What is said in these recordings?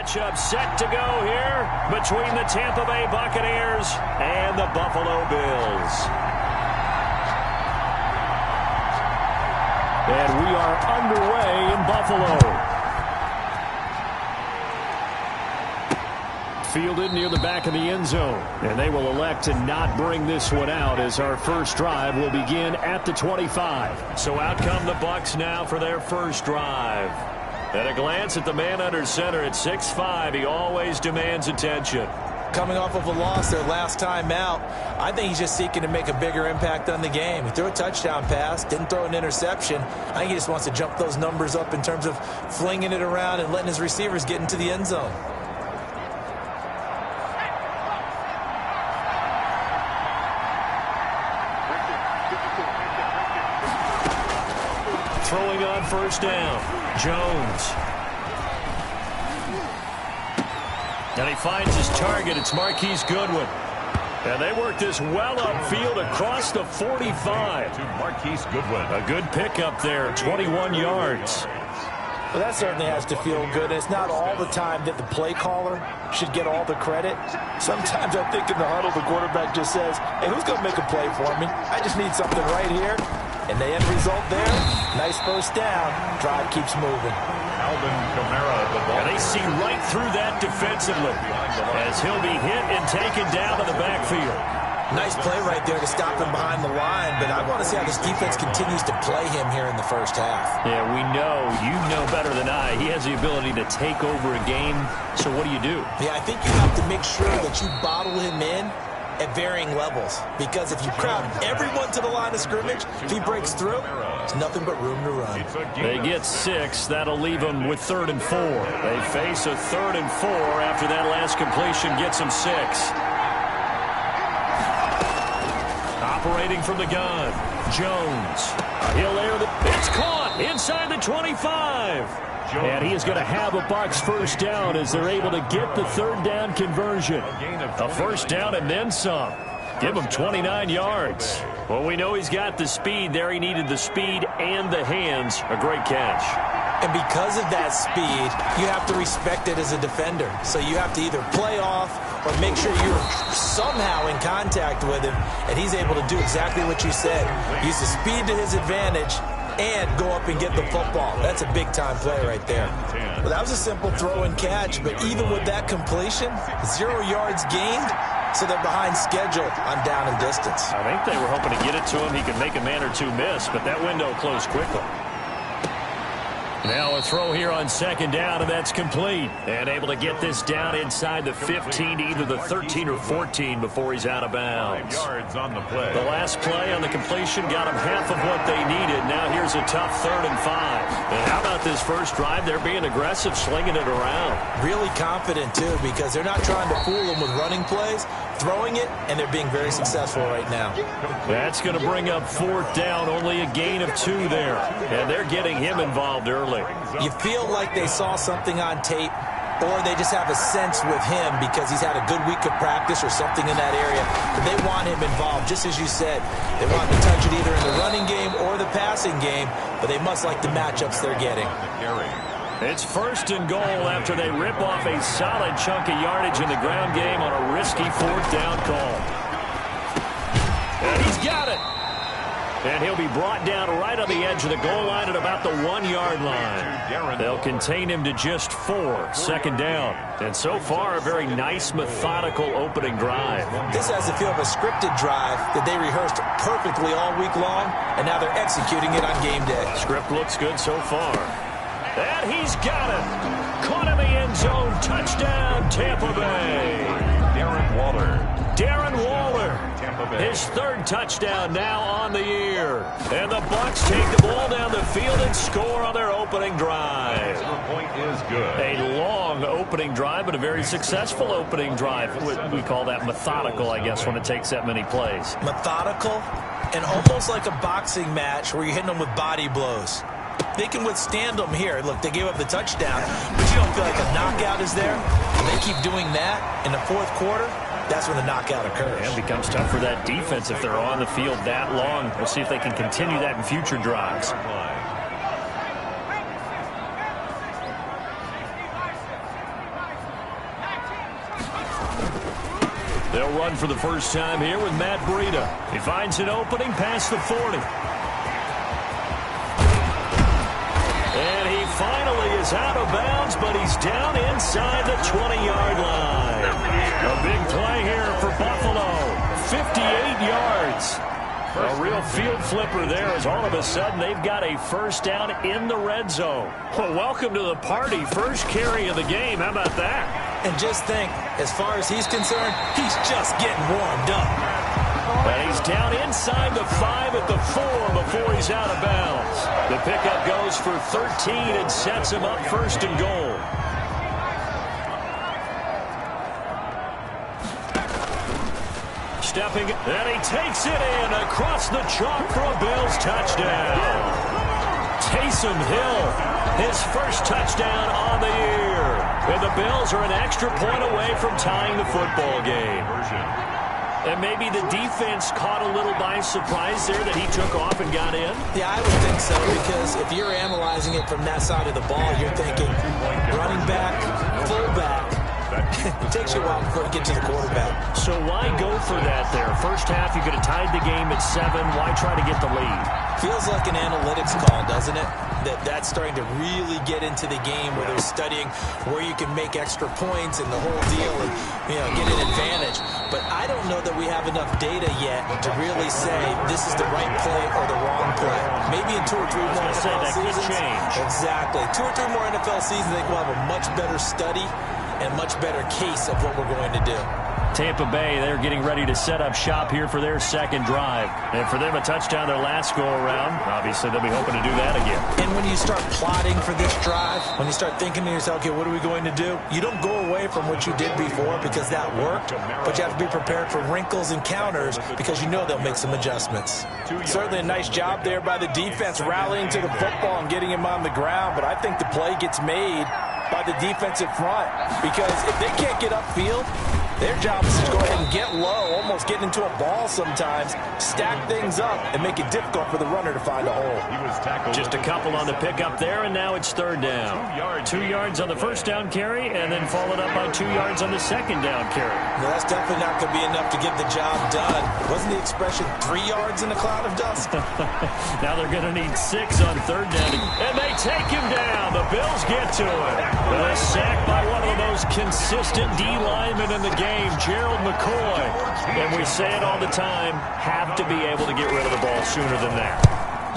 matchup set to go here between the Tampa Bay Buccaneers and the Buffalo Bills. And we are underway in Buffalo. Fielded near the back of the end zone. And they will elect to not bring this one out as our first drive will begin at the 25. So out come the Bucs now for their first drive. At a glance at the man under center at 6'5", he always demands attention. Coming off of a loss their last time out, I think he's just seeking to make a bigger impact on the game. He threw a touchdown pass, didn't throw an interception. I think he just wants to jump those numbers up in terms of flinging it around and letting his receivers get into the end zone. Throwing on first down, Jones. And he finds his target. It's Marquise Goodwin. And they work this well upfield across the 45. To Marquise Goodwin. A good pickup there, 21 yards. Well, that certainly has to feel good. It's not all the time that the play caller should get all the credit. Sometimes I think in the huddle, the quarterback just says, hey, who's going to make a play for me? I just need something right here. And the end result there, nice first down. Drive keeps moving. Alvin Kamara, the ball. And they see right through that defensively as he'll be hit and taken down to the backfield. Nice play right there to stop him behind the line, but I want to see how this defense continues to play him here in the first half. Yeah, we know, you know better than I, he has the ability to take over a game. So what do you do? Yeah, I think you have to make sure that you bottle him in at varying levels, because if you crowd everyone to the line of scrimmage, if he breaks through, there's nothing but room to run. They get 6. That'll leave them with 3rd and 4. They face a 3rd and 4 after that last completion gets them 6. Operating from the gun, Jones. He'll air the... It's caught inside the 25. And he is going to have a Bucs first down as they're able to get the 3rd down conversion. A first down and then some. Give him 29 yards. Well, we know he's got the speed there. He needed the speed and the hands. A great catch. And because of that speed, you have to respect it as a defender. So you have to either play off or make sure you're somehow in contact with him, and he's able to do exactly what you said. Use the speed to his advantage and go up and get the football. That's a big-time play right there. Well, that was a simple throw and catch, but even with that completion, 0 yards gained, so they're behind schedule on down and distance. I think they were hoping to get it to him. He could make a man or two miss, but that window closed quickly. Now a throw here on 2nd down, and that's complete. And able to get this down inside the 15 to either the 13 or 14 before he's out of bounds. 5 yards on the play. The last play on the completion got him half of what they needed. Now here's a tough 3rd and 5. And how about this first drive? They're being aggressive, slinging it around. Really confident, too, because they're not trying to fool them with running plays, throwing it, and they're being very successful right now. That's going to bring up 4th down, only a gain of 2 there. And they're getting him involved early. You feel like they saw something on tape, or they just have a sense with him because he's had a good week of practice or something in that area. But they want him involved, just as you said. They want to touch it either in the running game or the passing game, but they must like the matchups they're getting. It's 1st and goal after they rip off a solid chunk of yardage in the ground game on a risky 4th down call. And he's got it. And he'll be brought down right on the edge of the goal line at about the 1-yard line. They'll contain him to just 4, 2nd down. And so far, a very nice, methodical opening drive. This has the feel of a scripted drive that they rehearsed perfectly all week long, and now they're executing it on game day. Script looks good so far. And he's got it. Caught in the end zone. Touchdown, Tampa Bay. Darren Waller. Darren Waller. His 3rd touchdown now on the year. And the Bucs take the ball down the field and score on their opening drive. The point is good. A long opening drive, but a very successful opening drive. We call that methodical, I guess, when it takes that many plays. Methodical and almost like a boxing match where you're hitting them with body blows. They can withstand them here. Look, they gave up the touchdown, but you don't feel like a knockout is there. When they keep doing that in the 4th quarter, that's when the knockout occurs. And it becomes tough for that defense if they're on the field that long. We'll see if they can continue that in future drives. They'll run for the first time here with Matt Breida. He finds an opening past the 40. And he finally is out of bounds, but he's down inside the 20-yard line. A big play here for Buffalo. 58 yards. A real field flipper there as all of a sudden they've got a first down in the red zone. Well, welcome to the party. First carry of the game. How about that? And just think, as far as he's concerned, he's just getting warmed up. And he's down inside the 5 at the 4 before he's out of bounds. The pickup goes for 13 and sets him up first and goal. Stepping, and he takes it in across the chalk for a Bills touchdown. Taysom Hill, his first touchdown on the year. And the Bills are an extra point away from tying the football game. And maybe the defense caught a little by surprise there that he took off and got in. Yeah, I would think so, because if you're analyzing it from that side of the ball, you're thinking running back, fullback. It takes you a while before you get to the quarterback. So why go for that there? First half, you could have tied the game at 7. Why try to get the lead? Feels like an analytics call, doesn't it? That's starting to really get into the game where they're studying where you can make extra points and the whole deal and, get an advantage. But I don't know that we have enough data yet to really say this is the right play or the wrong play. Maybe in 2 or 3 more NFL seasons. Change. Exactly. 2 or 3 more NFL seasons, I think we'll have a much better study and much better case of what we're going to do. Tampa Bay, they're getting ready to set up shop here for their second drive. And for them, a touchdown their last go-around. Obviously, they'll be hoping to do that again. And when you start plotting for this drive, when you start thinking to yourself, okay, what are we going to do? You don't go away from what you did before because that worked, but you have to be prepared for wrinkles and counters because you know they'll make some adjustments. Certainly a nice job there by the defense rallying to the football and getting him on the ground, but I think the play gets made by the defensive front because if they can't get upfield, their job is to go ahead and get low, almost get into a ball sometimes, stack things up, and make it difficult for the runner to find a hole. He was tackled. Just a couple on the pickup there, and now it's third down. 2 yards on the first down carry, and then followed up by 2 yards on the second down carry. Well, that's definitely not going to be enough to get the job done. Wasn't the expression 3 yards in a cloud of dust? Now they're going to need 6 on third down, and they take him down. The Bills get to it. A sack by one of the most consistent D linemen in the game, Gerald McCoy. And we say it all the time, have to be able to get rid of the ball sooner than that.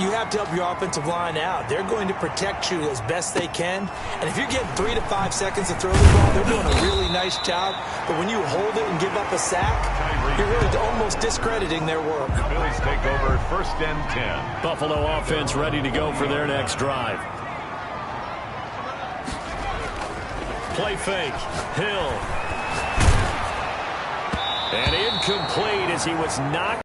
You have to help your offensive line out. They're going to protect you as best they can. And if you're getting 3 to 5 seconds to throw the ball, they're doing a really nice job. But when you hold it and give up a sack, you're really almost discrediting their work. The Bills take over first and 10. Buffalo offense ready to go for their next drive. Play fake. Hill. And incomplete as he was knocked.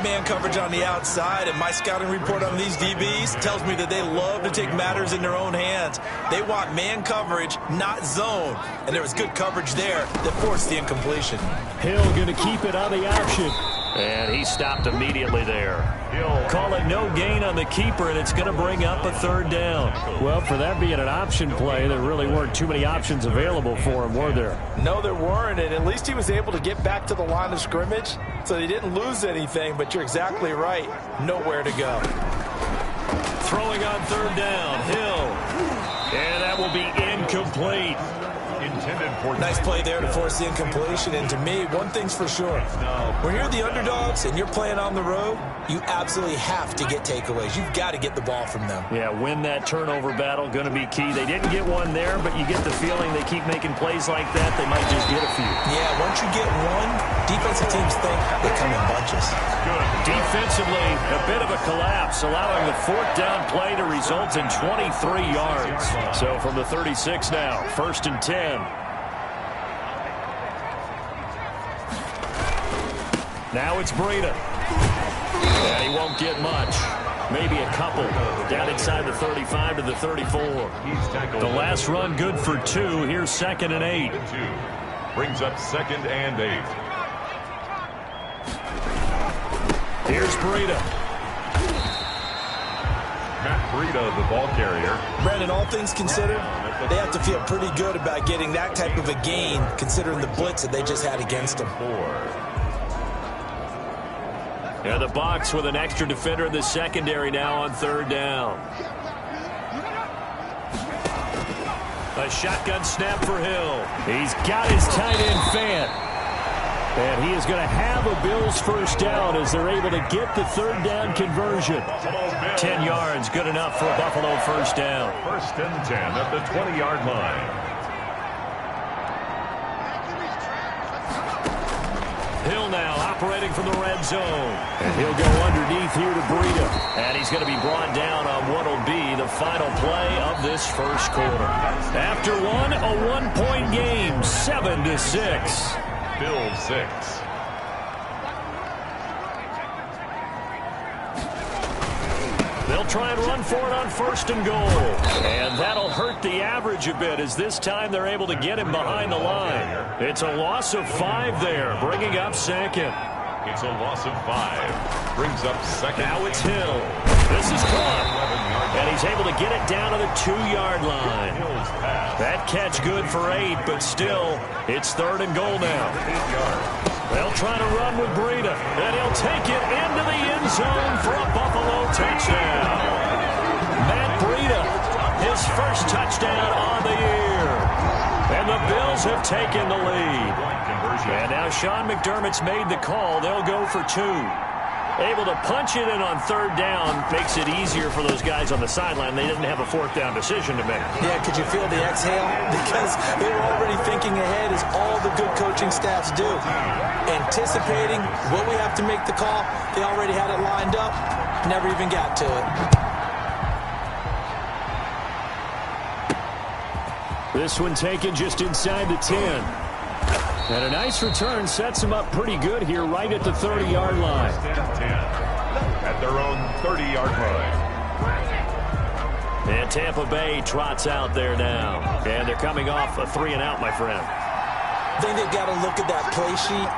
Man coverage on the outside, and my scouting report on these DBs tells me that they love to take matters in their own hands. They want man coverage, not zone. And there was good coverage there that forced the incompletion. Hill going to keep it on the option. And he stopped immediately there. Hill call it no gain on the keeper, and it's going to bring up a third down. Well, for that being an option play, there really weren't too many options available for him, were there? No, there weren't, and at least he was able to get back to the line of scrimmage, so they didn't lose anything, but you're exactly right. Nowhere to go. Throwing on third down, Hill. And that will be incomplete. Intended for Nice play there to force the incompletion. And to me, one thing's for sure. When you're the underdogs and you're playing on the road, you absolutely have to get takeaways. You've got to get the ball from them. Yeah, win that turnover battle, going to be key. They didn't get one there, but you get the feeling they keep making plays like that, they might just get a few. Yeah, once you get one, defensive teams think they come in bunches. Good. Defensively, a bit of a collapse, allowing the fourth down play to result in 23 yards. So from the 36 now, first and 10. Now it's Breida. And he won't get much. Maybe a couple. Down inside the 35 to the 34. The last run good for 2. Here's second and 8. Brings up second and 8. Here's Breida. Matt Breida, the ball carrier. Brandon, all things considered, they have to feel pretty good about getting that type of a gain, considering the blitz that they just had against them. And the Bucs with an extra defender in the secondary now on third down. A shotgun snap for Hill. He's got his tight end Fant. And he is going to have a Bills first down as they're able to get the third down conversion. 10 yards, good enough for a Buffalo first down. First and 10 at the 20-yard line. Hill now operating from the red zone. And he'll go underneath here to Breida. And he's going to be brought down on what will be the final play of this first quarter. After one, a one-point game, 7-6. Bills 6. They'll try and run for it on first and goal. And that'll hurt the average a bit as this time they're able to get him behind the line. It's a loss of 5 there, bringing up second. It's a loss of 5. Brings up second. Now it's Hill. This is caught. And he's able to get it down to the 2-yard line. That catch good for 8, but still, it's third and goal now. They'll try to run with Breida, and he'll take it into the end zone for a Buffalo touchdown. Matt Breida, his first touchdown on the year. And the Bills have taken the lead. And now Sean McDermott's made the call. They'll go for 2. Able to punch it in on third down makes it easier for those guys on the sideline. They didn't have a fourth down decision to make. Yeah, could you feel the exhale? Because they were already thinking ahead, as all the good coaching staffs do. Anticipating what we have to make the call. They already had it lined up. Never even got to it. This one taken just inside the 10. And a nice return sets them up pretty good here right at the 30-yard line. At their own 30-yard line. And Tampa Bay trots out there now. And they're coming off a 3-and-out, my friend. I think they've got to look at that play sheet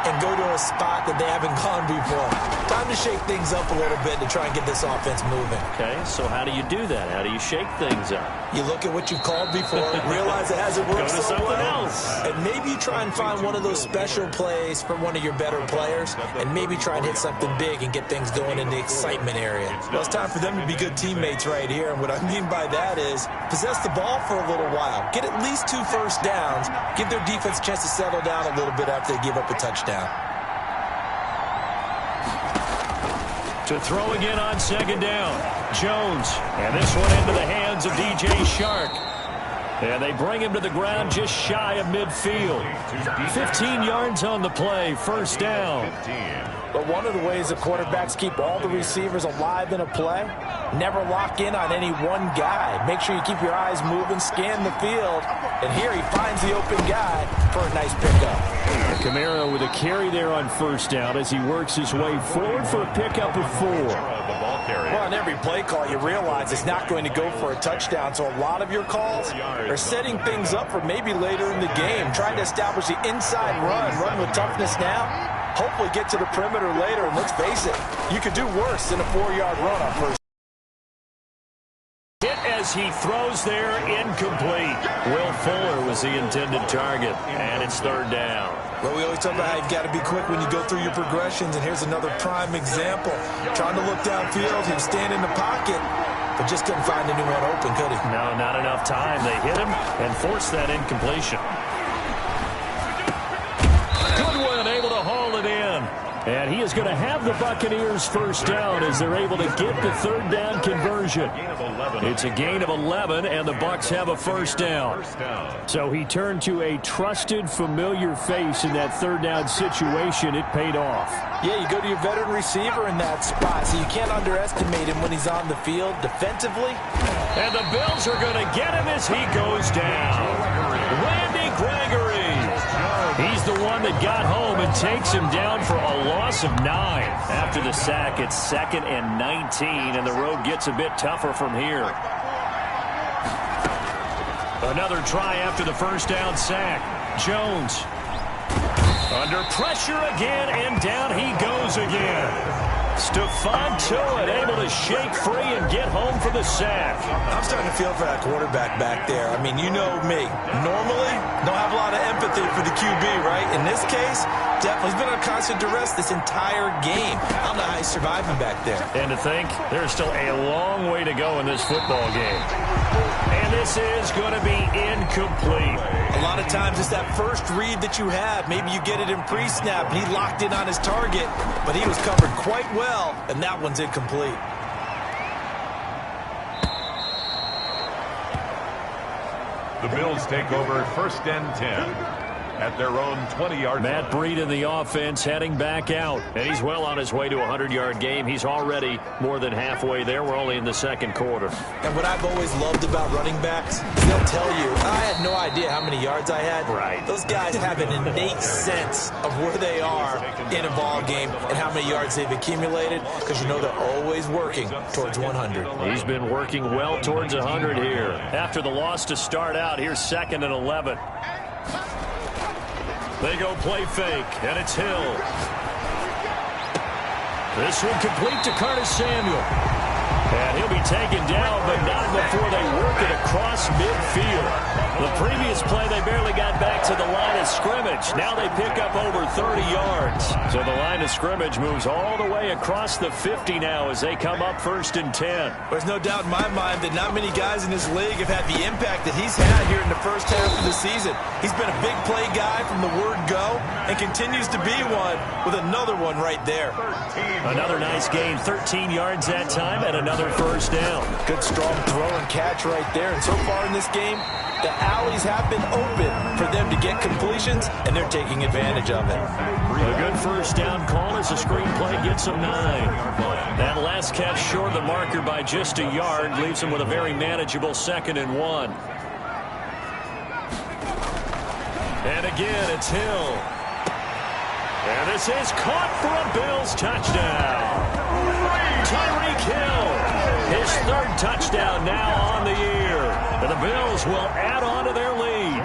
and go to a spot that they haven't gone before. Time to shake things up a little bit to try and get this offense moving. Okay, so how do you do that? How do you shake things up? You look at what you've called before, realize it hasn't worked Go to so something well, else. and maybe you try and find one of those special plays from one of your better players, and maybe try and hit something big and get things going in the excitement area. Well, it's time for them to be good teammates right here, and what I mean by that is possess the ball for a little while, get at least 2 first downs, give their defense a chance to settle down a little bit after they give up a touchdown. To throw again on second down. Jones. And this one into the hands of DJ Shark. And they bring him to the ground just shy of midfield. 15 yards on the play. First down. But one of the ways the quarterbacks keep all the receivers alive in a play, never lock in on any one guy. Make sure you keep your eyes moving, scan the field, and here he finds the open guy for a nice pickup. Kamara with a carry there on first down as he works his way forward for a pickup of 4. Well, on every play call, you realize it's not going to go for a touchdown, so a lot of your calls are setting things up for maybe later in the game, trying to establish the inside run with toughness now, hopefully get to the perimeter later, and let's face it, you could do worse than a 4-yard run on first. Hit as he throws there, incomplete. Will Fuller was the intended target, and it's third down. Well, we always talk about how you've got to be quick when you go through your progressions, and here's another prime example. Trying to look downfield, he was standing in the pocket, but just couldn't find anyone open, could he? No, not enough time. They hit him and forced that incompletion. Goodwin able to haul it in. And he is going to have the Buccaneers first down as they're able to get the third down conversion. It's a gain of 11, and the Bucs have a first down. So he turned to a trusted, familiar face in that third down situation. It paid off. Yeah, you go to your veteran receiver in that spot, so you can't underestimate him when he's on the field defensively. And the Bills are going to get him as he goes down. Randy Gregory. He's the one that got home and takes him down for a loss of 9. After the sack, it's 2nd and 19, and the road gets a bit tougher from here. Another try after the first down sack. Jones under pressure again, and down he goes again. Stephon Tuitt able to shake free and get home for the sack. I'm starting to feel for that quarterback back there. I mean, you know me. Normally, don't have a lot of empathy for the QB, right? In this case, definitely he's been on constant duress this entire game. I don't know how he's surviving back there. And to think, there's still a long way to go in this football game. And this is going to be incomplete. A lot of times it's that first read that you have. Maybe you get it in pre-snap, and he locked in on his target, but he was covered quite well, and that one's incomplete. The Bills take over 1st and 10 at their own 20-yard line. Matt Breed in the offense heading back out. And he's well on his way to a 100-yard game. He's already more than halfway there. We're only in the second quarter. And what I've always loved about running backs, they'll tell you, I had no idea how many yards I had. Right. Those guys have an innate sense of where they are in a ball game and how many yards they've accumulated, because you know they're always working towards 100. He's been working well towards 100 here. After the loss to start out, here's 2nd and 11. They go play fake, and it's Hill. This one complete to Curtis Samuel. And he'll be taken down, but not before they work it across midfield. The previous play, they barely got back to the line of scrimmage. Now they pick up over 30 yards. So the line of scrimmage moves all the way across the 50 now as they come up 1st and 10. There's no doubt in my mind that not many guys in this league have had the impact that he's had here in the first half of the season. He's been a big play guy from the word go and continues to be one with another one right there. Another nice gain, 13 yards that time, and another 1st down. Good strong throw and catch right there. And so far in this game, the alleys have been open for them to get completions, and they're taking advantage of it. A good 1st down call as the screen play gets them 9. That last catch short of the marker by just a yard leaves them with a very manageable 2nd and 1. And again, it's Hill. And this is caught for a Bills touchdown. Tyreek Hill, his 3rd touchdown now on the year. And the Bills will add on to their lead.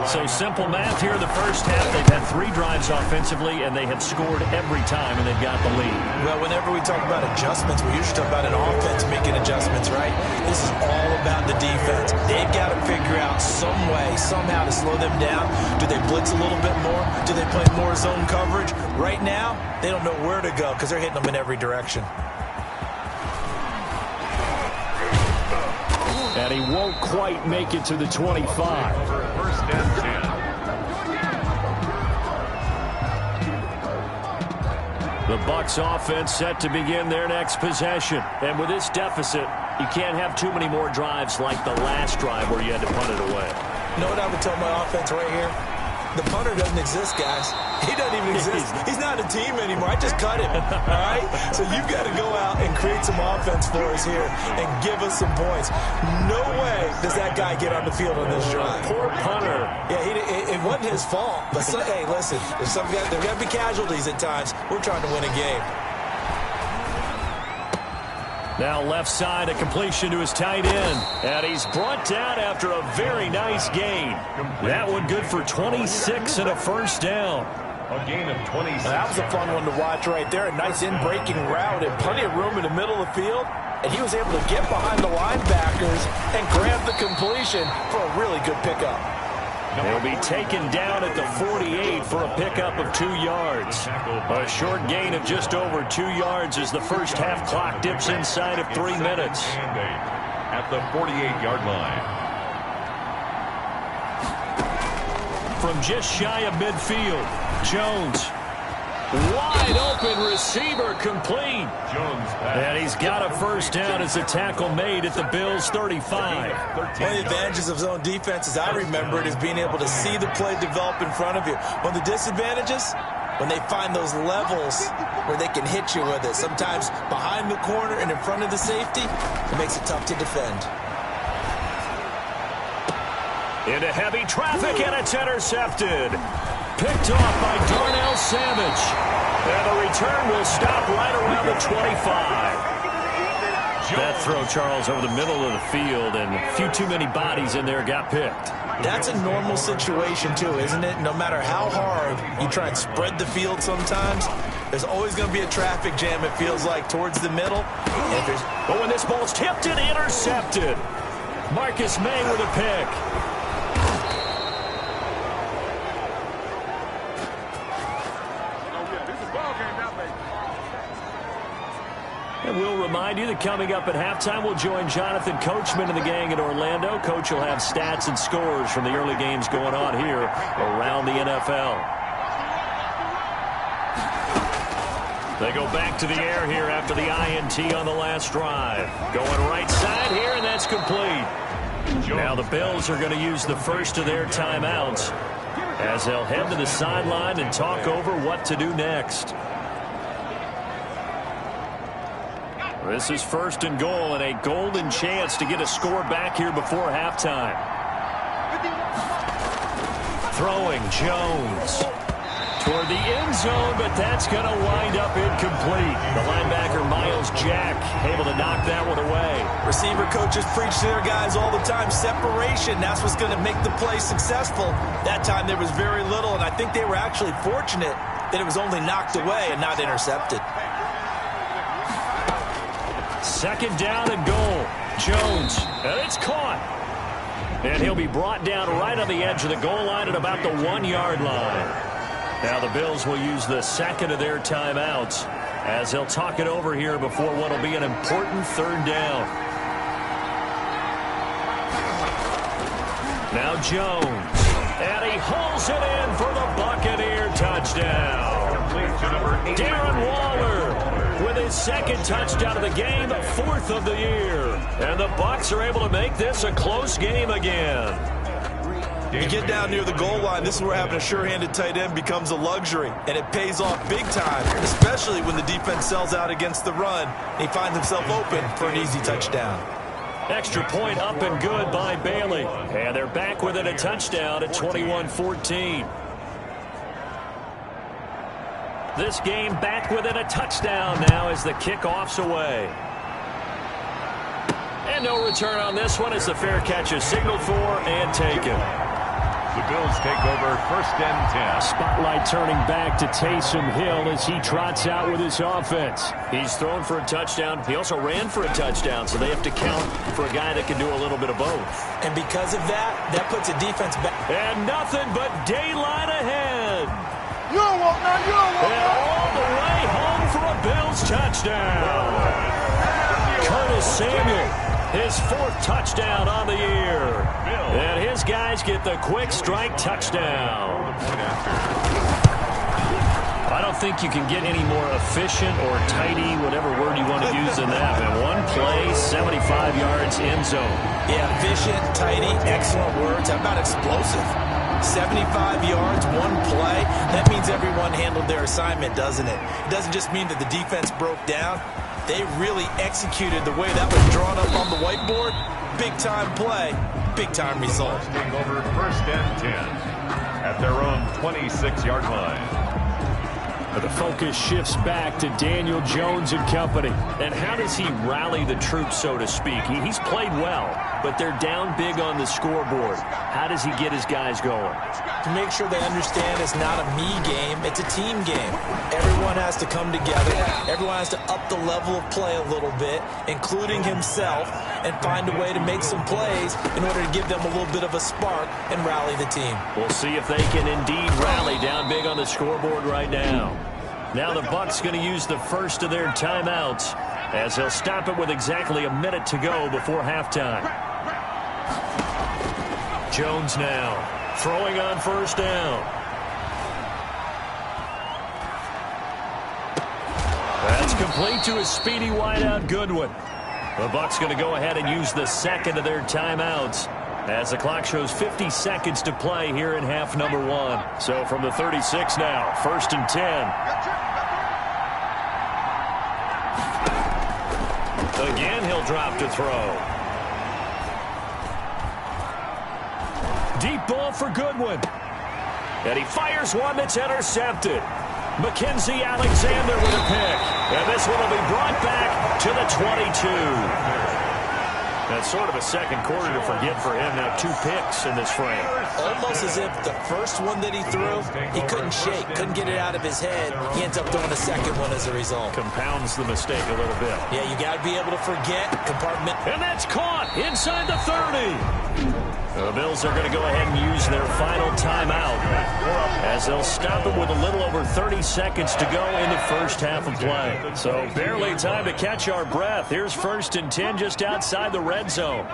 So simple math here in the first half. They've had 3 drives offensively, and they have scored every time, and they've got the lead. Well, whenever we talk about adjustments, we usually talk about an offense making adjustments, right? This is all about the defense. They've got to figure out some way, somehow to slow them down. Do they blitz a little bit more? Do they play more zone coverage? Right now, they don't know where to go because they're hitting them in every direction. And he won't quite make it to the 25. 1st and 10. The Bucs offense set to begin their next possession. And with this deficit, you can't have too many more drives like the last drive where you had to punt it away. You know what I would tell my offense right here? The punter doesn't exist, guys. He doesn't even exist. He's not a team anymore. I just cut him, all right? So you've got to go out and create some offense for us here and give us some points. No way does that guy get on the field on this drive. Poor punter. Yeah, it wasn't his fault. But, hey, listen, there's got to be casualties at times. We're trying to win a game. Now left side, a completion to his tight end. And he's brought down after a very nice gain. That one good for 26 and a 1st down. A gain of 26. That was a fun one to watch right there. A nice in-breaking route and plenty of room in the middle of the field. And he was able to get behind the linebackers and grab the completion for a really good pickup. He'll be taken down at the 48 for a pickup of 2 yards. A short gain of just over 2 yards as the first half clock dips inside of 3 minutes. At the 48-yard line. From just shy of midfield, Jones. Wide open receiver complete. Jones And he's got a 1st down as a tackle made at the Bills' 35. One of the advantages of zone defense, as I remember it, is being able to see the play develop in front of you. One of the disadvantages, when they find those levels where they can hit you with it, sometimes behind the corner and in front of the safety, it makes it tough to defend. Into heavy traffic, and it's intercepted. Picked off by Darnell Savage. And the return will stop right around the 25. That throw, Charles, over the middle of the field, and a few too many bodies in there got picked. That's a normal situation, too, isn't it? No matter how hard you try and spread the field sometimes, There's always going to be a traffic jam, it feels like, towards the middle. But when this ball's tipped and intercepted, Marcus Maye with a pick. And we'll remind you that coming up at halftime, we'll join Jonathan Coachman and the gang in Orlando. Coach will have stats and scores from the early games going on here around the NFL. They go back to the air here after the INT on the last drive. Going right side here, and that's complete. Now the Bills are going to use the first of their timeouts as they'll head to the sideline and talk over what to do next. This is first and goal and a golden chance to get a score back here before halftime. Throwing Jones toward the end zone, but that's going to wind up incomplete. The linebacker, Miles Jack, able to knock that one away. Receiver coaches preach to their guys all the time. Separation, that's what's going to make the play successful. That time there was very little, and I think they were actually fortunate that it was only knocked away and not intercepted. Second down and goal. Jones, and it's caught. And he'll be brought down right on the edge of the goal line at about the 1-yard line. Now the Bills will use the second of their timeouts as they'll talk it over here before what will be an important third down. Now Jones, and he hauls it in for the Buccaneer touchdown. Darren Waller with his second touchdown of the game, fourth of the year. And the Bucs are able to make this a close game again. You get down near the goal line, this is where having a sure-handed tight end becomes a luxury, and it pays off big time, especially when the defense sells out against the run, and he finds himself open for an easy touchdown. Extra point up and good by Bailey. And they're back within a touchdown at 21-14. This game back within a touchdown now as the kickoff's away. And no return on this one as the fair catch is signaled for and taken. The Bills take over first and 10. Spotlight turning back to Taysom Hill as he trots out with his offense. He's thrown for a touchdown. He also ran for a touchdown, so they have to count for a guy that can do a little bit of both. And because of that, that puts a defense back. And nothing but daylight ahead. You don't want none, you don't want And all the way home for a Bills touchdown. Curtis Samuel, his fourth touchdown on the year. And his guys get the quick strike touchdown. I don't think you can get any more efficient or tidy, whatever word you want to use in that. And one play, 75 yards, end zone. Yeah, efficient, tidy, excellent words. How about explosive? 75 yards, one play. That means everyone handled their assignment, doesn't it? It doesn't just mean that the defense broke down. They really executed the way that was drawn up on the whiteboard. Big-time play, big-time result. Take over first and 10 at their own 26-yard line. But the focus shifts back to Daniel Jones and company. And how does he rally the troops, so to speak? He's played well, but they're down big on the scoreboard. How does he get his guys going? To make sure they understand it's not a me game, it's a team game. Everyone has to come together. Everyone has to up the level of play a little bit, including himself, and find a way to make some plays in order to give them a little bit of a spark and rally the team. We'll see if they can indeed rally down big on the scoreboard right now. Now the Bucs going to use the first of their timeouts as they'll stop it with exactly a minute to go before halftime. Jones now throwing on first down. That's complete to his speedy wideout Goodwin. The Bucs going to go ahead and use the second of their timeouts as the clock shows 50 seconds to play here in half number one. So from the 36 now, first and 10. Again, he'll drop to throw. Deep ball for Goodwin. And he fires one that's intercepted. Mackenzie Alexander with a pick. And this one will be brought back to the 22. That's sort of a second quarter to forget for him. Now 2 picks in this frame. Almost as if the first one that he threw, he couldn't shake, couldn't get it out of his head. He ends up throwing a second one as a result. Compounds the mistake a little bit. Yeah, you got to be able to forget, compartment. And that's caught inside the 30. The Bills are going to go ahead and use their final timeout as they'll stop it with a little over 30 seconds to go in the first half of play. So barely time to catch our breath. Here's 1st and 10 just outside the red zone.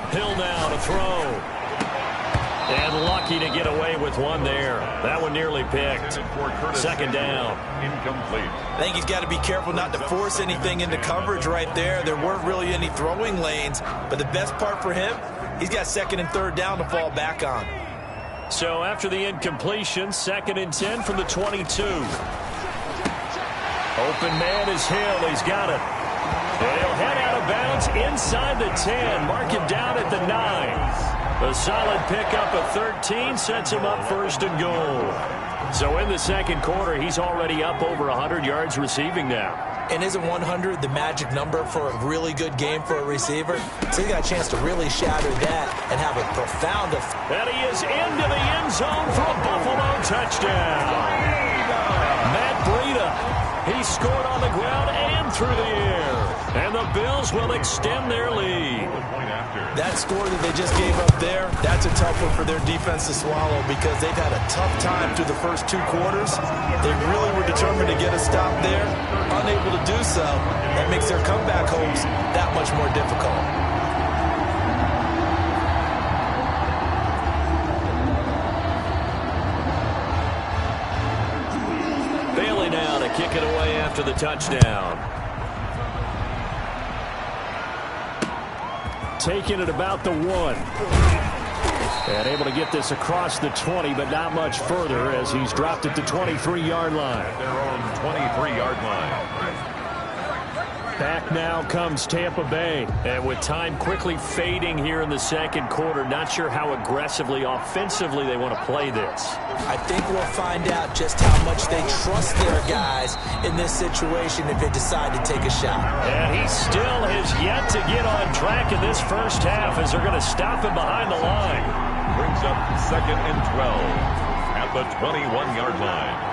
Hill now to throw. And lucky to get away with one there. That one nearly picked. 2nd down. Incomplete. I think he's got to be careful not to force anything into coverage right there. There weren't really any throwing lanes. But the best part for him, he's got 2nd and 3rd down to fall back on. So after the incompletion, 2nd and 10 from the 22. Open man is Hill. He's got it. And he'll head out of bounds inside the 10. Mark him down at the 9. A solid pickup of 13 sets him up 1st and goal. So in the second quarter, he's already up over 100 yards receiving now. And isn't 100 the magic number for a really good game for a receiver? So he's got a chance to really shatter that and have a profound effect. And he is into the end zone for a Buffalo touchdown. Matt Breida, he scored on the ground and through the air. And the Bills will extend their lead. That score that they just gave up there, that's a tough one for their defense to swallow because they've had a tough time through the first 2 quarters. They really were determined to get a stop there. Unable to do so, that makes their comeback hopes that much more difficult. Bailey now to kick it away after the touchdown. Taking it about the 1. And able to get this across the 20, but not much further as he's dropped it to 23-yard line. Their own 23-yard line. Back now comes Tampa Bay. And with time quickly fading here in the second quarter, not sure how aggressively, offensively they want to play this. I think we'll find out just how much they trust their guys in this situation if they decide to take a shot. And he still has yet to get on track in this first half as they're going to stop him behind the line. Brings up 2nd and 12 at the 21-yard line.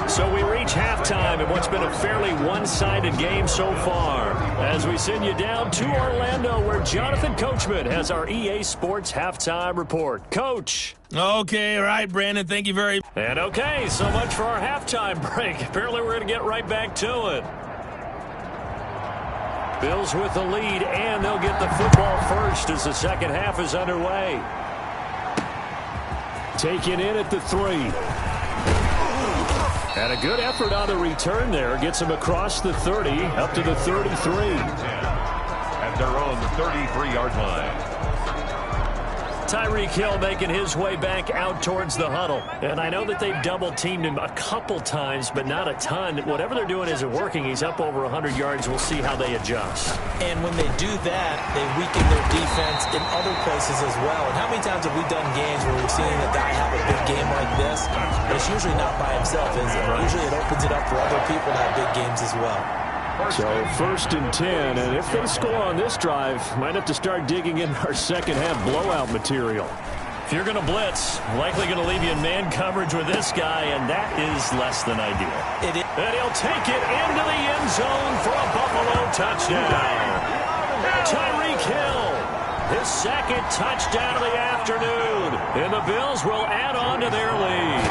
So we reach halftime in what's been a fairly one-sided game so far. As we send you down to Orlando where Jonathan Coachman has our EA Sports Halftime Report. Coach. Okay, all right, Brandon, thank you very much. And okay, so much for our halftime break. Apparently we're going to get right back to it. Bills with the lead, and they'll get the football first as the second half is underway. Taken in at the 3. And a good effort on the return there. Gets him across the 30, up to the 33. At their own 33-yard line. Tyreek Hill making his way back out towards the huddle. And I know that they've double-teamed him a couple times, but not a ton. Whatever they're doing isn't working. He's up over 100 yards. We'll see how they adjust. And when they do that, they weaken their defense in other places as well. And how many times have we done games where we've seen a guy have a big game like this? But it's usually not by himself, is it? Usually it opens it up for other people to have big games as well. So 1st and 10, and if they score on this drive, might have to start digging in our second half blowout material. If you're going to blitz, likely going to leave you in man coverage with this guy, and that is less than ideal. And he'll take it into the end zone for a Buffalo touchdown. Tyreek Hill, his 2nd touchdown of the afternoon, and the Bills will add on to their lead.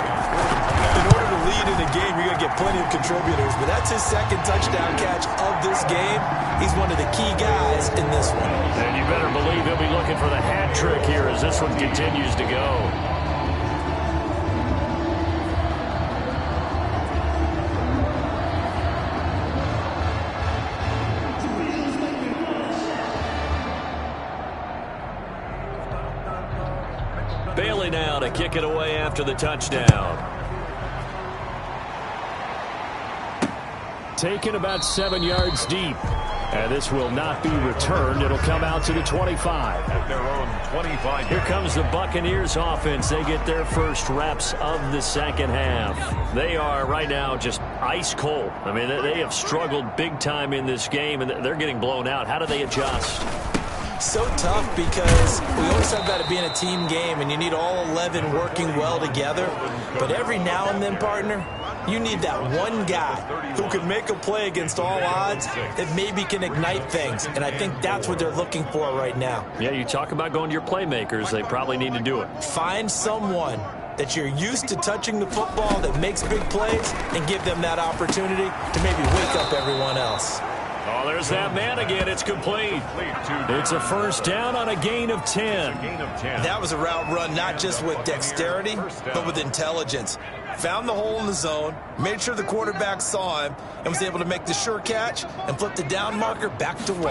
In order to lead in a game, you're going to get plenty of contributors, but that's his 2nd touchdown catch of this game. He's one of the key guys in this one. And you better believe he'll be looking for the hat trick here as this one continues to go. Bailey now to kick it away after the touchdown. Taken about 7 yards deep. And this will not be returned. It'll come out to the 25. At their own 25. Here comes the Buccaneers offense. They get their first reps of the second half. They are right now just ice cold. I mean, they have struggled big time in this game, and they're getting blown out. How do they adjust? So tough because we always talk about it being a team game, and you need all 11 working well together. But every now and then, partner, you need that one guy who can make a play against all odds that maybe can ignite things. And I think that's what they're looking for right now. Yeah, you talk about going to your playmakers. They probably need to do it. Find someone that you're used to touching the football that makes big plays and give them that opportunity to maybe wake up everyone else. Oh, there's that man again. It's complete. It's a first down on a gain of 10. That was a route run not just with dexterity, but with intelligence. Found the hole in the zone, made sure the quarterback saw him, and was able to make the sure catch and flip the down marker back to 1.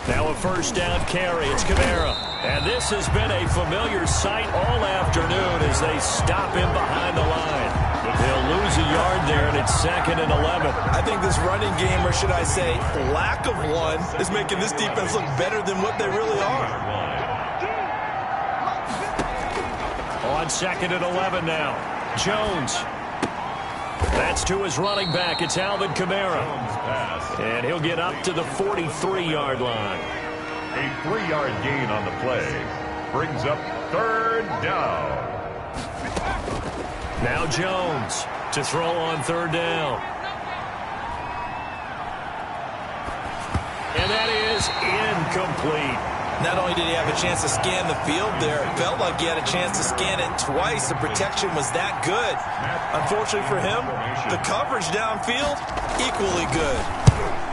Now a first down carry. It's Kamara. And this has been a familiar sight all afternoon as they stop him behind the line. They'll lose a yard there, and it's 2nd and 11. I think this running game, or should I say lack of one, is making this defense look better than what they really are. On 2nd and 11 now. Jones. That's to his running back. It's Alvin Kamara. And he'll get up to the 43-yard line. A 3-yard gain on the play brings up 3rd down. Now Jones to throw on 3rd down. And that is incomplete. Not only did he have a chance to scan the field there, it felt like he had a chance to scan it twice. The protection was that good. Unfortunately for him, the coverage downfield, equally good.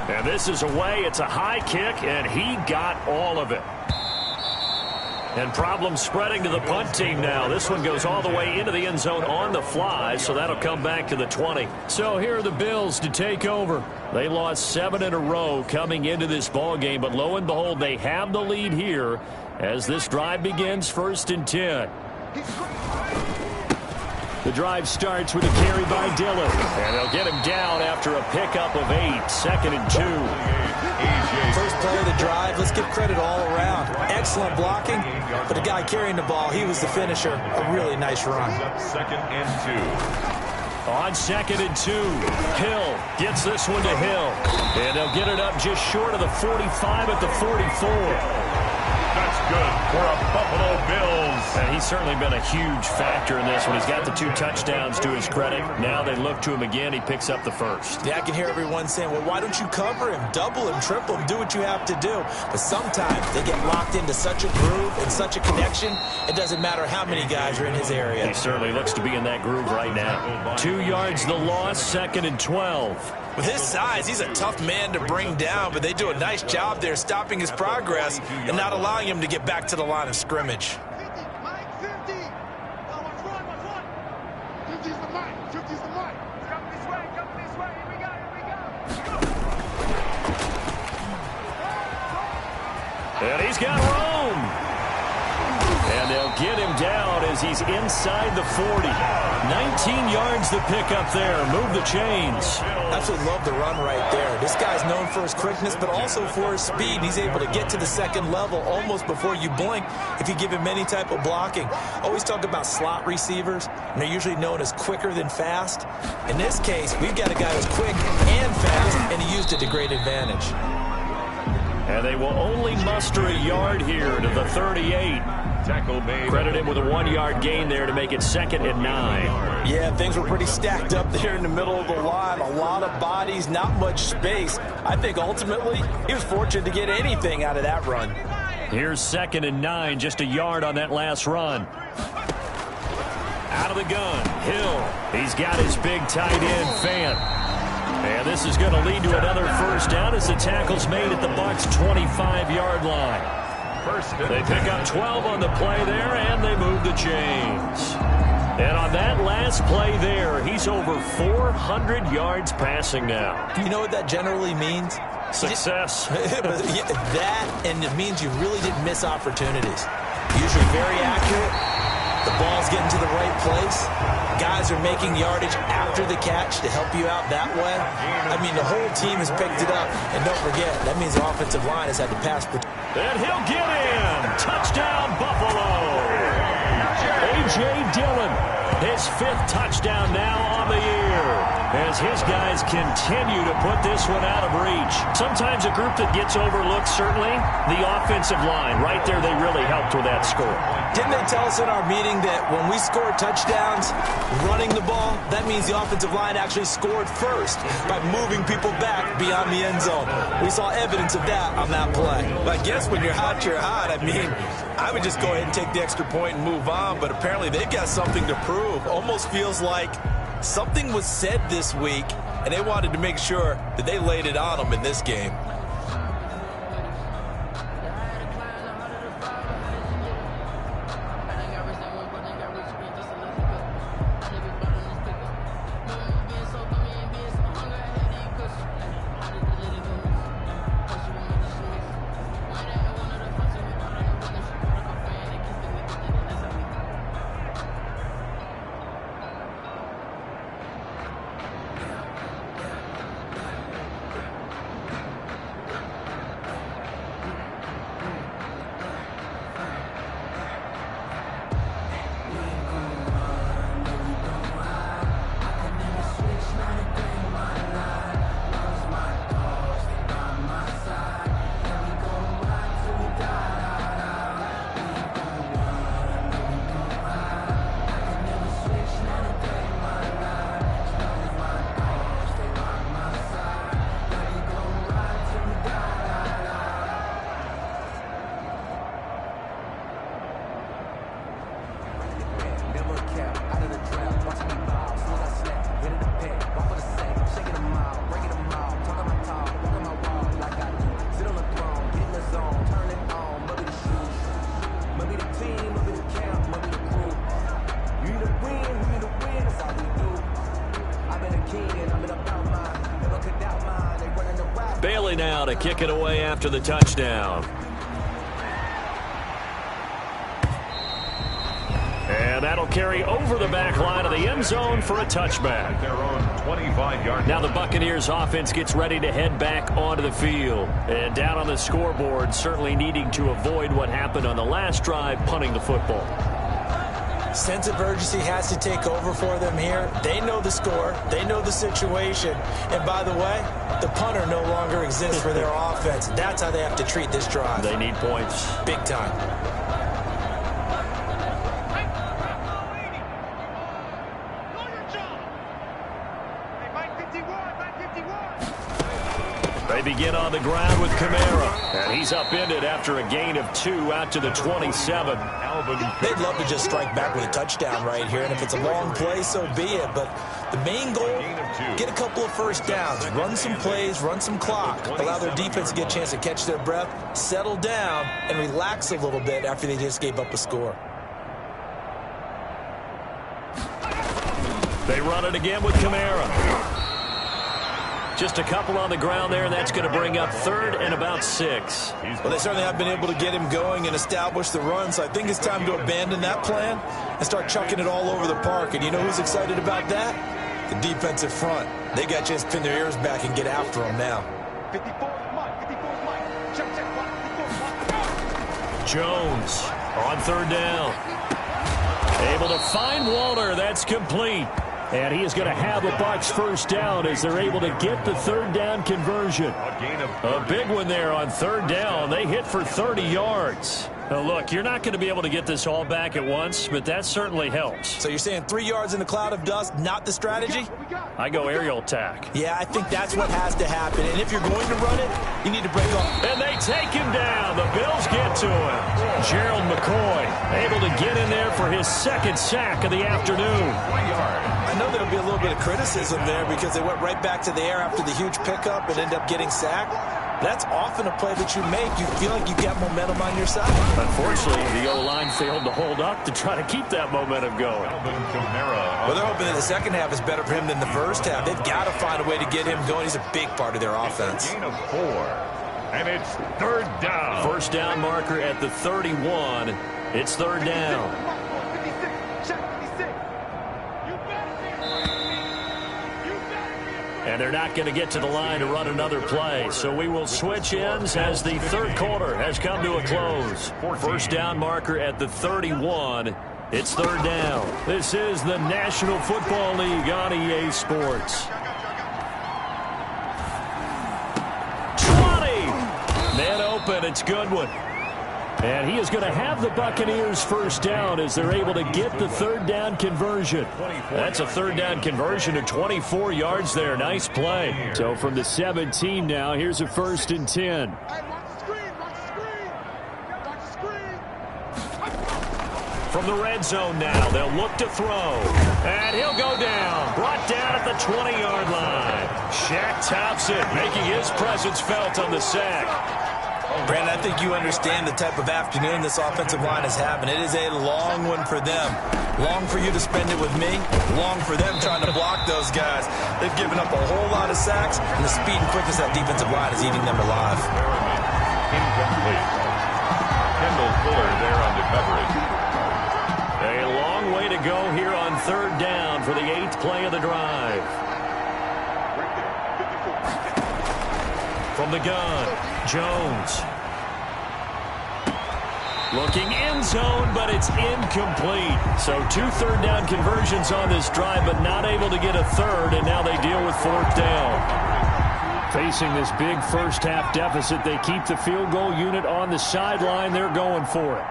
And this is away. It's a high kick, and he got all of it. And problems spreading to the punt team now. This one goes all the way into the end zone on the fly, so that'll come back to the 20. So here are the Bills to take over. They lost 7 in a row coming into this ball game, but lo and behold, they have the lead here as this drive begins 1st and 10. The drive starts with a carry by Dillon, and they'll get him down after a pickup of 8, 2nd and 2. First play of the drive, let's give credit all around. Excellent blocking, but the guy carrying the ball, he was the finisher. A really nice run. 2nd and 2. On 2nd and 2, Hill gets this one to Hill. And they'll get it up just short of the 45 at the 44. That's good for a Buffalo Bills. And he's certainly been a huge factor in this one. He's got the 2 touchdowns to his credit. Now they look to him again. He picks up the first. Yeah, I can hear everyone saying, well, why don't you cover him, double him, triple him, do what you have to do. But sometimes they get locked into such a groove and such a connection, it doesn't matter how many guys are in his area. He certainly looks to be in that groove right now. 2 yards the loss, 2nd and 12. With his size, he's a tough man to bring down, but they do a nice job there stopping his progress and not allowing him to get back to the line of scrimmage. And he's got room. And they'll get him down as he's inside the 40. 19 yards to pick up there. Move the chains. Absolutely love the run right there. This guy's known for his quickness, but also for his speed. He's able to get to the 2nd level almost before you blink if you give him any type of blocking. Always talk about slot receivers, and they're usually known as quicker than fast. In this case, we've got a guy who's quick and fast, and he used it to great advantage. And they will only muster a yard here to the 38. Tackle made. Credit him with a 1-yard gain there to make it 2nd and 9. Yeah, things were pretty stacked up there in the middle of the line. A lot of bodies, not much space. I think ultimately he was fortunate to get anything out of that run. Here's 2nd and 9, just a yard on that last run. Out of the gun, Hill. He's got his big tight end, Fant. And this is going to lead to another first down as the tackle's made at the Bucs' 25-yard line. They pick up 12 on the play there, and they move the chains. And on that last play there, he's over 400 yards passing now. You know what that generally means? Success. That, and it means you really didn't miss opportunities. Usually very accurate, The ball's getting to the right place. Guys are making yardage after the catch to help you out that way. I mean, the whole team has picked it up. And don't forget, that means the offensive line has had to pass. And he'll get in. Touchdown, Buffalo. A.J. Dillon, his 5th touchdown now on the year, as his guys continue to put this one out of reach. Sometimes a group that gets overlooked, certainly, the offensive line. Right there, they really helped with that score. Didn't they tell us in our meeting that when we score touchdowns running the ball, that means the offensive line actually scored first by moving people back beyond the end zone? We saw evidence of that on that play. I guess when you're hot, you're hot. I mean, I would just go ahead and take the extra point and move on, but apparently they've got something to prove. Almost feels like something was said this week, and they wanted to make sure that they laid it on them in this game. Bailey now to kick it away after the touchdown. And that'll carry over the back line of the end zone for a touchback. Their own 25-yard. Now the Buccaneers offense gets ready to head back onto the field. And down on the scoreboard, certainly needing to avoid what happened on the last drive, punting the football. Sense of urgency has to take over for them here. They know the score. They know the situation. And by the way, the punter no longer exists for their offense. That's how they have to treat this drive. They need points. Big time. They begin on the ground with Kamara. And he's upended after a gain of 2 out to the 27. They'd love to just strike back with a touchdown right here. And if it's a long play, so be it. But the main goal, get a couple of first downs. Run some plays, run some clock. Allow their defense to get a chance to catch their breath, settle down, and relax a little bit after they just gave up a score. They run it again with Kamara. Just a couple on the ground there, and that's going to bring up 3rd and about 6. Well, they certainly have been able to get him going and establish the run, so I think it's time to abandon that plan and start chucking it all over the park. And you know who's excited about that? The defensive front. They got a chance to pin their ears back and get after him now. Jones on 3rd down. Able to find Walter. That's complete. And he is going to have the Bucs first down as they're able to get the 3rd down conversion. A big one there on 3rd down. They hit for 30 yards. Now, look, you're not going to be able to get this all back at once, but that certainly helps. So you're saying 3 yards in the cloud of dust, not the strategy? I go aerial attack. Yeah, I think that's what has to happen. And if you're going to run it, you need to break off. And they take him down. The Bills get to him. Gerald McCoy able to get in there for his 2nd sack of the afternoon. I know there'll be a little bit of criticism there because they went right back to the air after the huge pickup and ended up getting sacked. That's often a play that you make. You feel like you got momentum on your side. Unfortunately, the O-line failed to hold up to try to keep that momentum going. Well, they're hoping that the second half is better for him than the first half. They've got to find a way to get him going. He's a big part of their offense. Gain of 4. And it's 3rd down. First down marker at the 31. It's 3rd down. And they're not going to get to the line to run another play. So we will switch ends as the third quarter has come to a close. First down marker at the 31. It's third down. This is the National Football League on EA Sports. 20. Man open. It's Goodwin. And he is going to have the Buccaneers first down as they're able to get the third down conversion. That's a third down conversion to 24 yards there. Nice play. So from the 17 now, here's a 1st and 10. From the red zone now, they'll look to throw. And he'll go down. Brought down at the 20-yard line. Shaq Thompson making his presence felt on the sack. Brandon, I think you understand the type of afternoon this offensive line is having. It is a long one for them. Long for you to spend it with me. Long for them trying to block those guys. They've given up a whole lot of sacks, and the speed and quickness of that defensive line is eating them alive. Incomplete. Kendall Fuller there on the coverage. A long way to go here on third down for the 8th play of the drive. From the gun, Jones. Looking end zone, but it's incomplete. So 2 third down conversions on this drive, but not able to get a third, and now they deal with 4th down. Facing this big first half deficit, they keep the field goal unit on the sideline. They're going for it.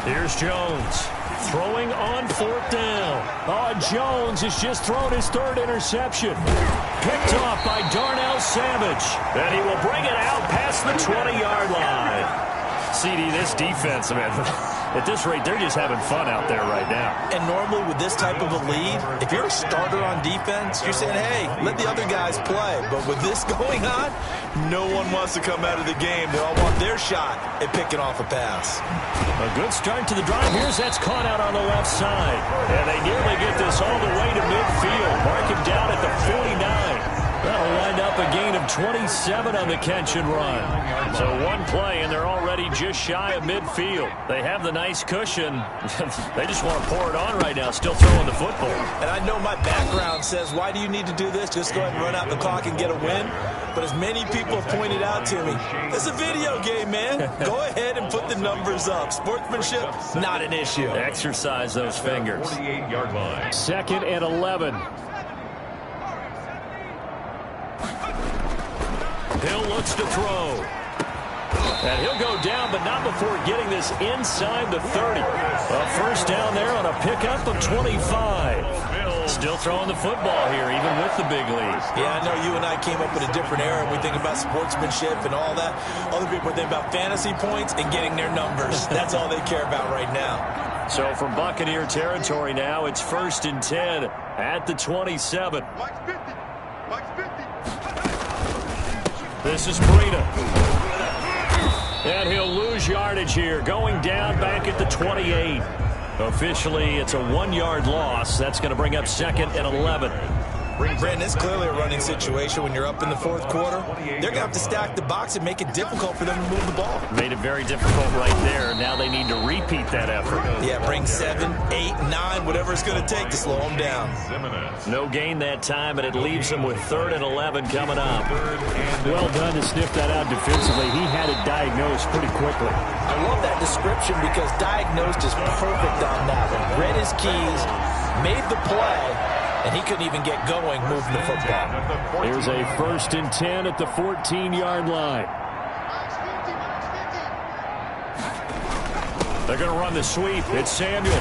Here's Jones. Throwing on 4th down. Oh, Jones has just thrown his 3rd interception. Picked off by Darnell Savage. And he will bring it out past the 20-yard line. CD, this defense, man, at this rate, they're just having fun out there right now. And normally with this type of a lead, if you're a starter on defense, you're saying, hey, let the other guys play. But with this going on, no one wants to come out of the game. They all want their shot at picking off a pass. A good start to the drive. Here's that's caught out on the left side. And they nearly get this all the way to midfield. Mark him down at the 49. That'll wind up a gain of 27 on the catch and run. So one play, and they're already just shy of midfield. They have the nice cushion. They just want to pour it on right now, still throwing the football. And I know my background says, why do you need to do this? Just go ahead and run out the clock and get a win. But as many people have pointed out to me, it's a video game, man. Go ahead and put the numbers up. Sportsmanship, not an issue. Exercise those fingers. 48-yard line. 2nd and 11. Hill looks to throw. And he'll go down, but not before getting this inside the 30. A first down there on a pickup of 25. Still throwing the football here, even with the big lead. Yeah, I know you and I came up in a different era. We think about sportsmanship and all that. Other people think about fantasy points and getting their numbers. That's all they care about right now. So from Buccaneer territory now, it's 1st and 10 at the 27. This is Breida. And he'll lose yardage here, going down back at the 28. Officially, it's a 1-yard loss. That's going to bring up 2nd and 11. Brandon, it's clearly a running situation when you're up in the 4th quarter. They're going to have to stack the box and make it difficult for them to move the ball. Made it very difficult right there. Now they need to repeat that effort. Yeah, bring 7, 8, 9, whatever it's going to take to slow them down. No gain that time, and it leaves them with 3rd and 11 coming up. Well done to sniff that out defensively. He had it diagnosed pretty quickly. I love that description because diagnosed is perfect on that one. Read his keys, made the play, and he couldn't even get going moving the football. Here's a 1st and 10 at the 14-yard line. They're going to run the sweep. It's Samuel.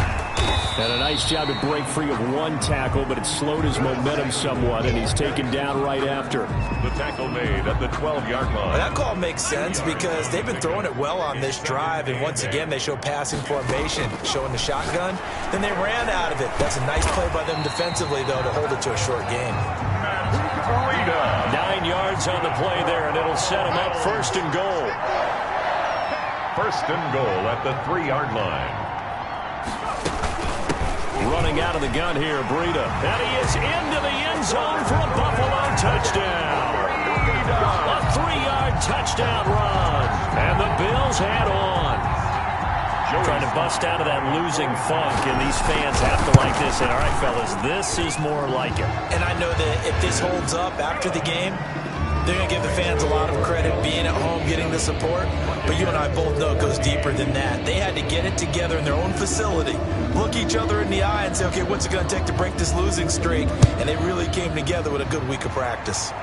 And a nice job to break free of one tackle, but it slowed his momentum somewhat, and he's taken down right after. The tackle made at the 12-yard line. Well, that call makes sense because they've been throwing it well on this drive, and once again they show passing formation, showing the shotgun. Then they ran out of it. That's a nice play by them defensively, though, to hold it to a short game. 9 yards on the play there, and it'll set him up 1st and goal. 1st and goal at the 3-yard line. Running out of the gun here, Breida. And he is into the end zone for a Buffalo touchdown. A 3-yard touchdown run. And the Bills head on. trying to bust out of that losing funk, and these fans have to like this. And all right, fellas, this is more like it. And I know that if this holds up after the game, they're going to give the fans a lot of credit being at home, getting the support. But you and I both know it goes deeper than that. They had to get it together in their own facility, look each other in the eye and say, okay, what's it going to take to break this losing streak? And they really came together with a good week of practice.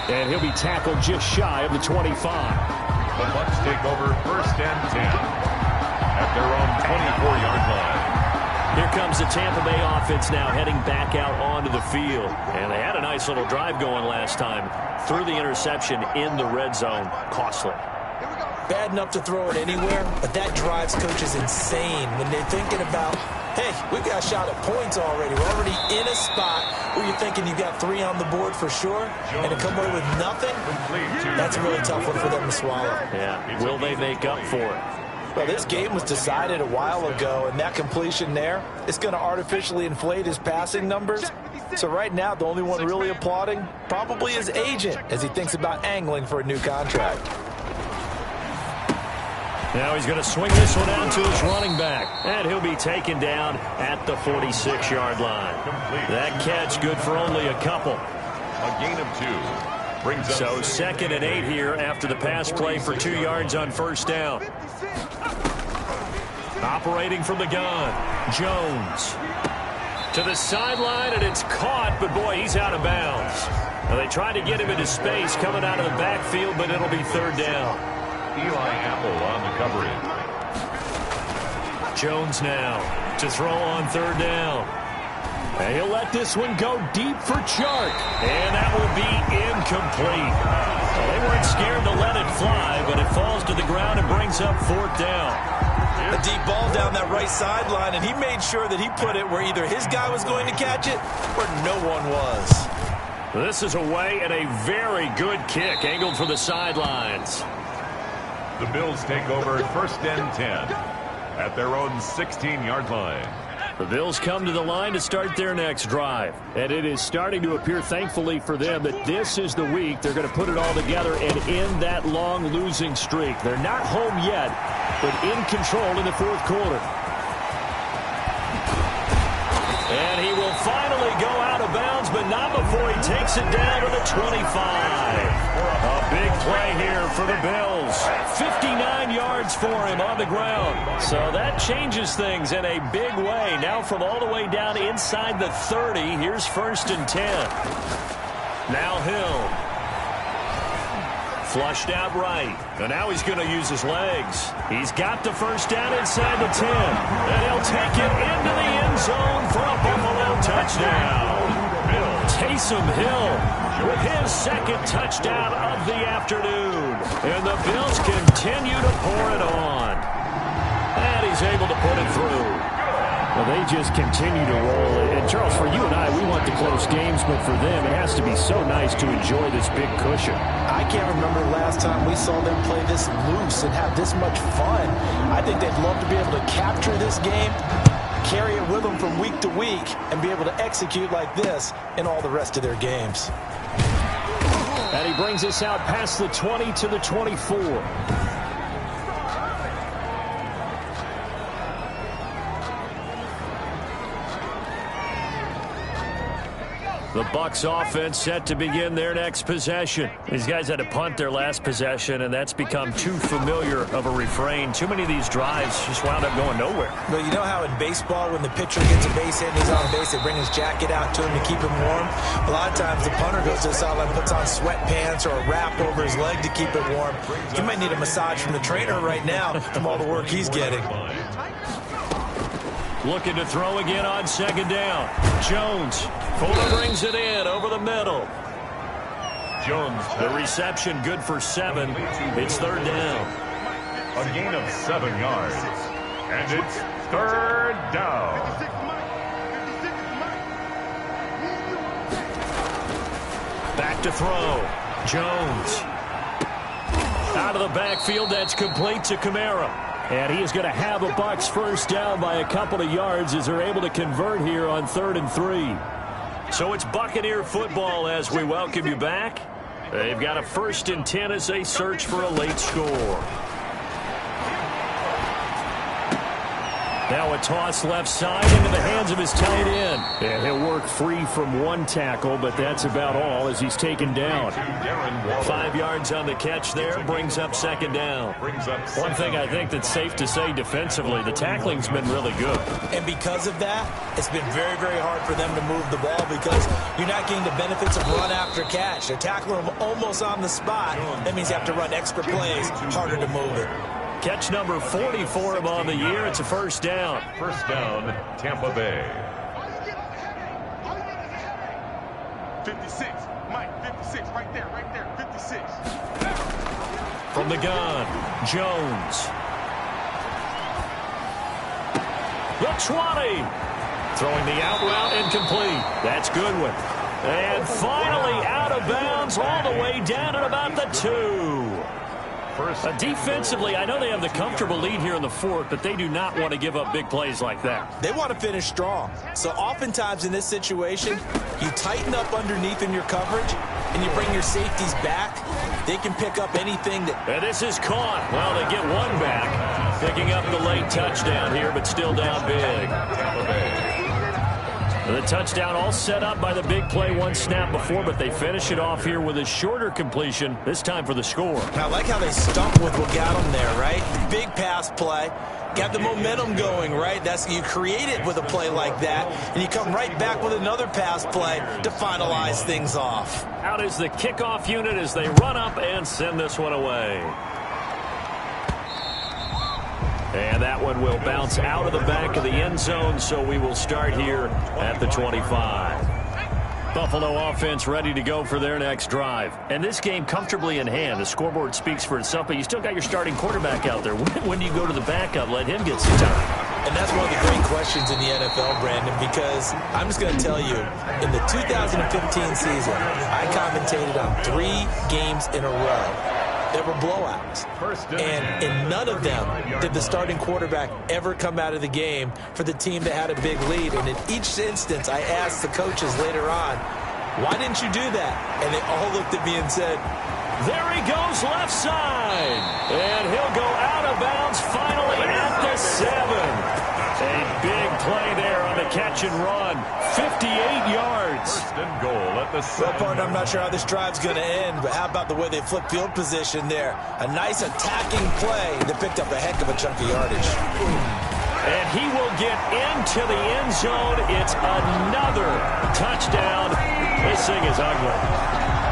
And he'll be tackled just shy of the 25. The Bucs take over 1st and 10 at their own 24-yard line. Here comes the Tampa Bay offense now heading back out onto the field. And they had a nice little drive going last time. Threw the interception in the red zone. Costly. Bad enough to throw it anywhere, but that drives coaches insane when they're thinking about, hey, we've got a shot at points already. We're already in a spot where you're thinking you got 3 on the board for sure, and to come away with nothing, that's a really tough one for them to swallow. Yeah, will they make up for it? Well, this game was decided a while ago, and that completion there is going to artificially inflate his passing numbers. So right now, the only one really applauding probably his agent as he thinks about angling for a new contract. Now he's going to swing this one out to his running back. And he'll be taken down at the 46-yard line. That catch good for only a couple. A gain of 2. Brings up so 2nd and 8 here after the pass play for 2 yards on 1st down. Operating from the gun, Jones. To the sideline, and it's caught, but boy, he's out of bounds. Now, they tried to get him into space coming out of the backfield, but it'll be 3rd down. Eli Apple on the coverage. Jones now to throw on 3rd down. And he'll let this one go deep for Chark. And that will be incomplete. Well, they weren't scared to let it fly, but it falls to the ground and brings up 4th down. A deep ball down that right sideline, and he made sure that he put it where either his guy was going to catch it or no one was. This is away and a very good kick angled for the sidelines. The Bills take over 1st and 10 at their own 16-yard line. The Bills come to the line to start their next drive. And it is starting to appear, thankfully for them, that this is the week they're going to put it all together and end that long losing streak. They're not home yet, but in control in the 4th quarter. And he will finally go out of bounds, but not before he takes it down to the 25. A big play here for the Bills. 59 yards for him on the ground. So that changes things in a big way. Now from all the way down inside the 30, here's 1st and 10. Now Hill. Flushed out right. And now he's going to use his legs. He's got the 1st down inside the 10. And he'll take it into the end zone for a Buffalo touchdown. Taysom Hill with his 2nd touchdown of the afternoon. And the Bills continue to pour it on. And he's able to put it through. Well, they just continue to roll. And, Charles, for you and I, we want the close games, but for them, it has to be so nice to enjoy this big cushion. I can't remember the last time we saw them play this loose and have this much fun. I think they'd love to be able to capture this game, carry it with them from week to week, and be able to execute like this in all the rest of their games. And he brings us out past the 20 to the 24. The Bucs offense set to begin their next possession. These guys had to punt their last possession, and that's become too familiar of a refrain. Too many of these drives just wound up going nowhere. Well, you know how in baseball, when the pitcher gets a base hit and he's on base, they bring his jacket out to him to keep him warm? A lot of times the punter goes to the sideline, puts on sweatpants or a wrap over his leg to keep it warm. He might need a massage from the trainer right now from all the work he's getting. Looking to throw again on 2nd down. Jones. Fuller brings it in over the middle. Jones. The reception good for 7. It's 3rd down. A gain of 7 yards. And it's 3rd down. Back to throw. Jones. Out of the backfield. That's complete to Kamara. And he is going to have a Bucs 1st down by a couple of yards as they're able to convert here on 3rd and 3. So it's Buccaneer football as we welcome you back. They've got a 1st and 10 as they search for a late score. Now a toss left side into the hands of his tight end. And he'll work free from one tackle, but that's about all as he's taken down. 5 yards on the catch there, brings up 2nd down. One thing I think that's safe to say defensively, the tackling's been really good. And because of that, it's been very, very hard for them to move the ball because you're not getting the benefits of run after catch. They're tackling them almost on the spot. That means you have to run extra plays, harder to move it. Catch number 40 for him on the year. It's a 1st down. 1st down, Tampa Bay. 56. Mike, 56. Right there, 56. From the gun, Jones. The 20. Throwing the out route incomplete. That's Goodwin. And finally out of bounds all the way down at about the 2. Defensively, I know they have the comfortable lead here in the 4th, but they do not want to give up big plays like that. They want to finish strong. So oftentimes in this situation, you tighten up underneath in your coverage, and you bring your safeties back. They can pick up anything that... And this is caught. Well, they get one back, picking up the late touchdown here, but still down big. The touchdown all set up by the big play one snap before, but they finish it off here with a shorter completion, this time for the score. I like how they stump with what got them there, right? Big pass play. Got the momentum going, right? You create it with a play like that, and you come right back with another pass play to finalize things off. Out is the kickoff unit as they run up and send this one away. And that one will bounce out of the back of the end zone, so we will start here at the 25. Buffalo offense ready to go for their next drive. And this game comfortably in hand. The scoreboard speaks for itself, but you still got your starting quarterback out there. When do you go to the backup? Let him get some time. And that's one of the great questions in the NFL, Brandon, because I'm just going to tell you, in the 2015 season, I commentated on 3 games in a row. There were blowouts, and in none of them did the starting quarterback ever come out of the game for the team that had a big lead. And in each instance, I asked the coaches later on, why didn't you do that? And they all looked at me and said, there he goes left side, and he'll go out of bounds finally at the 7. A big play there on the catch and run. 58 yards. 1st and goal at the 7. Well, partner, I'm not sure how this drive's going to end, but how about the way they flip field position there? A nice attacking play that picked up a heck of a chunk of yardage. And he will get into the end zone. It's another touchdown. This thing is ugly.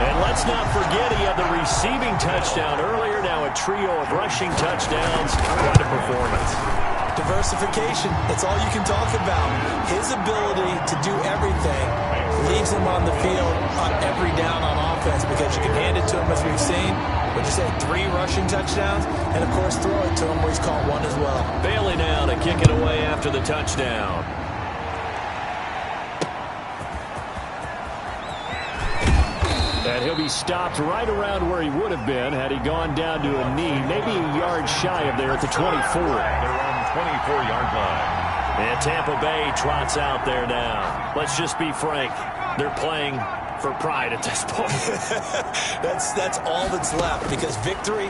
And let's not forget he had the receiving touchdown earlier. Now a trio of rushing touchdowns. What a performance. Diversification, that's all you can talk about. His ability to do everything leaves him on the field on every down on offense because you can hand it to him as we've seen. Would you say 3 rushing touchdowns? And, of course, throw it to him where he's caught 1 as well. Bailey now to kick it away after the touchdown. And he'll be stopped right around where he would have been had he gone down to a knee, maybe a yard shy of there at the 24. They're on 24-yard line. And Tampa Bay trots out there now. Let's just be frank. They're playing for pride at this point. That's all that's left because victory,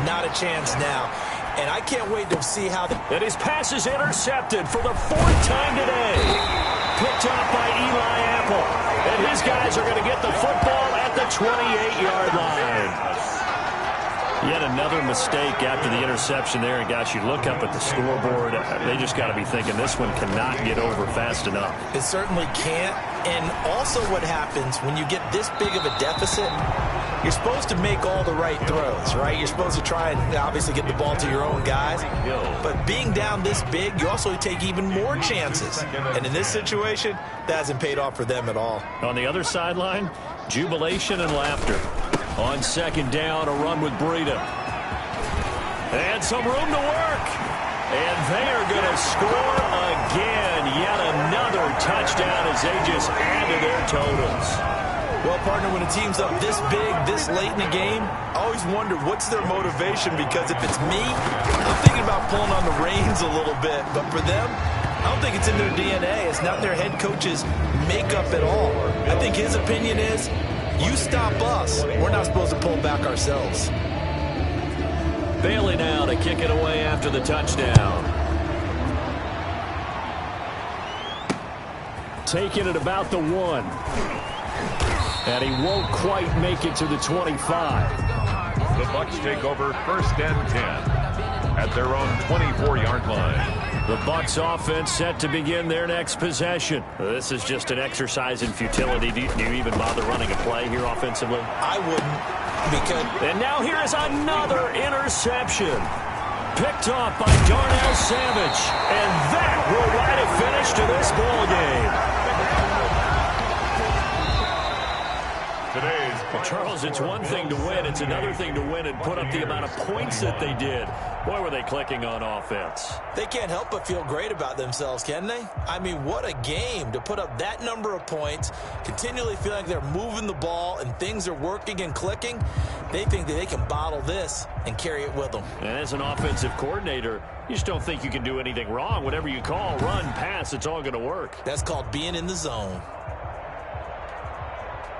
not a chance now. And I can't wait to see how And his pass is intercepted for the 4th time today. Picked up by Eli Apple. And his guys are going to get the football at the 28-yard line. Yet another mistake after the interception there. And, gosh, you look up at the scoreboard. They just got to be thinking this one cannot get over fast enough. It certainly can't. And also what happens when you get this big of a deficit, you're supposed to make all the right throws, right? You're supposed to try and obviously get the ball to your own guys. But being down this big, you also take even more chances. And in this situation, that hasn't paid off for them at all. On the other sideline, jubilation and laughter. On 2nd down, a run with Breida. And some room to work. And they are going to score again. Yet another touchdown as they just add to their totals. Well, partner, when a team's up this big, this late in the game, I always wonder what's their motivation, because if it's me, I'm thinking about pulling on the reins a little bit. But for them, I don't think it's in their DNA. It's not their head coach's makeup at all. I think his opinion is, You stop us. We're not supposed to pull back ourselves. Bailey now to kick it away after the touchdown. Taking it about the 1. And he won't quite make it to the 25. The Bucs take over 1st and 10 at their own 24-yard line. The Bucs offense set to begin their next possession. This is just an exercise in futility. Do you even bother running a play here offensively? I wouldn't, because... And now here is another interception. Picked off by Darnell Savage. And that will write a finish to this ball game. Well, Charles, it's one thing to win. It's another thing to win and put up the amount of points that they did. Boy, were they clicking on offense. They can't help but feel great about themselves, can they? I mean, what a game to put up that number of points, continually feeling like they're moving the ball and things are working and clicking. They think that they can bottle this and carry it with them. And as an offensive coordinator, you just don't think you can do anything wrong. Whatever you call, run, pass, it's all going to work. That's called being in the zone.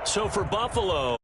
So for Buffalo...